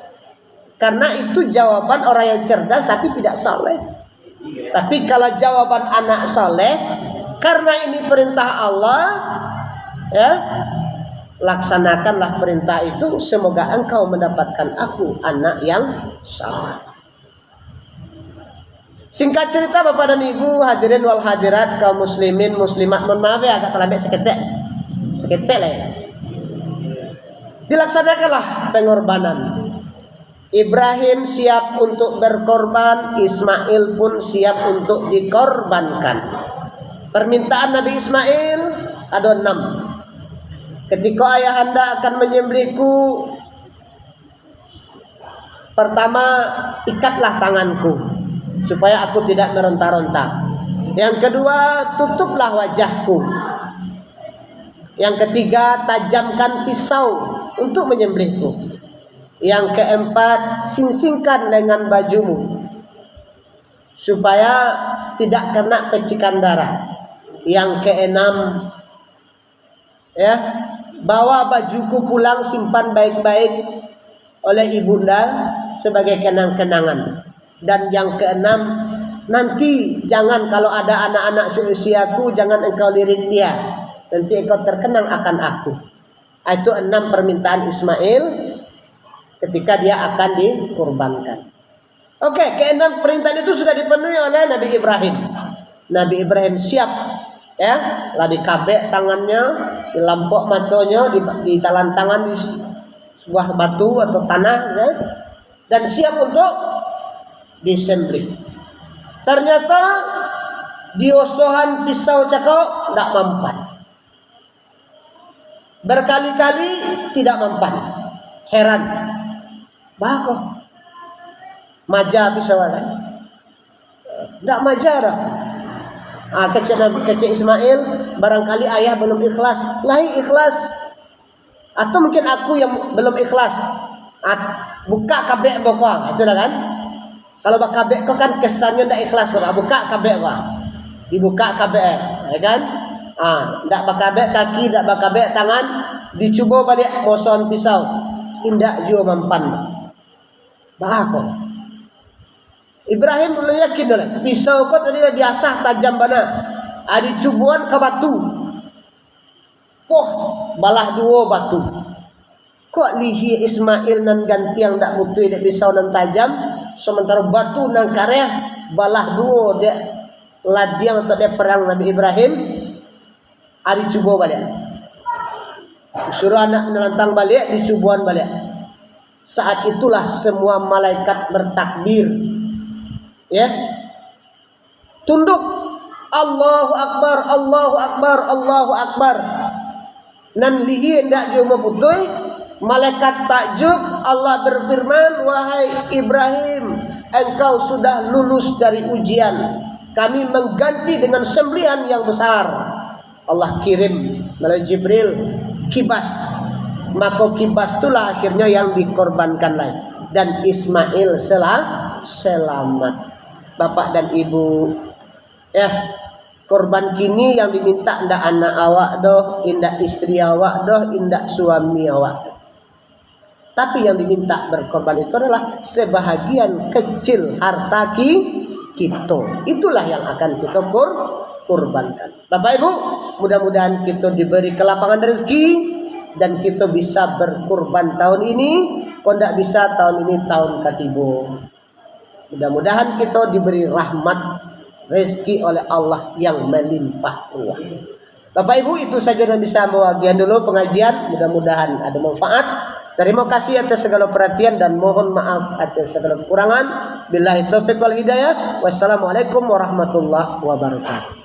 Karena itu jawaban orang yang cerdas tapi tidak saleh. Tapi kalau jawaban anak saleh, karena ini perintah Allah, ya, laksanakanlah perintah itu, semoga engkau mendapatkan aku anak yang sabar. Singkat cerita Bapak dan Ibu, hadirin wal hadirat, kaum muslimin muslimat, mohon maaf ya agak terlambat seketek lah ya. Dilaksanakanlah pengorbanan. Ibrahim siap untuk berkorban, Ismail pun siap untuk dikorbankan. Permintaan Nabi Ismail ada 6. Ketika ayahanda akan menyembelihku, pertama ikatlah tanganku supaya aku tidak meronta-ronta. Yang kedua, tutuplah wajahku. Yang ketiga, tajamkan pisau untuk menyembelihku. Yang keempat, singsingkan lengan bajumu supaya tidak kena pecikan darah. Yang keenam, ya, bawa bajuku pulang, simpan baik-baik oleh ibunda sebagai kenang-kenangan. Dan yang keenam, nanti jangan kalau ada anak-anak seusiaku, jangan engkau lirik dia, nanti engkau terkenang akan aku. Itu 6 permintaan Ismail ketika dia akan dikurbankan. Oke, ke-6 perintah itu sudah dipenuhi oleh Nabi Ibrahim. Nabi Ibrahim siap, ya, lah dikabek tangannya, dilampok matanya, ditalan tangan di sebuah batu atau tanah, ya, dan siap untuk disembelih. Ternyata diosohan pisau cakok tidak mempan. Berkali-kali tidak mempan. Heran. Bagus. Maja pisau kan? Tidak maja dah. Kecil Ismail, barangkali ayah belum ikhlas. Lahi ikhlas. Atau mungkin aku yang belum ikhlas. Buka kabek bokong, itu dah kan? Kalau kabek kau kan kesannya tidak ikhlas, kau buka kabek kau. Dibuka kabek, ya kan? Tidak bakabek kaki, tidak bakabek tangan, dicoba balik moson pisau, indak juga mempan. Bahago. Ibrahim belum yakin oleh pisau kau tadi diasah tajam bana, dicubuan ke batu, balah 2 batu. Kok lihi Ismail nan ganti yang tak butuh dia pisau nan tajam, sementara batu nan karya balah 2 dia ladiang untuk dia perang Nabi Ibrahim. Ari cubo balik. Suruh anak menelantang balik, dicubuan balik. Saat itulah semua malaikat bertakbir. Ya. Tunduk. Allahu Akbar, Allahu Akbar, Allahu Akbar. Nan lihi hendak jumpa putui, malaikat takjub. Allah berfirman, wahai Ibrahim, engkau sudah lulus dari ujian. Kami mengganti dengan sembelihan yang besar. Allah kirim melalui Jibril kibas, maka kibas itulah akhirnya yang dikorbankan lagi, dan Ismail selamat. Bapak dan ibu, ya, korban kini yang diminta ndak anak awak doh, indak istri awak doh, indak suami awak, tapi yang diminta berkorban itu adalah sebahagian kecil harta kita. Itulah yang akan kita kurbankan. Bapak Ibu, mudah-mudahan kita diberi kelapangan rezeki dan kita bisa berkurban tahun ini. Kalau tidak bisa tahun ini, tahun ketibu. Mudah-mudahan kita diberi rahmat rezeki oleh Allah yang melimpah ruah. Bapak Ibu, itu saja yang bisa mewagian dulu pengajian. Mudah-mudahan ada manfaat. Terima kasih atas segala perhatian dan mohon maaf atas segala kekurangan. Billahi taufiq wal hidayah. Wassalamualaikum warahmatullahi wabarakatuh.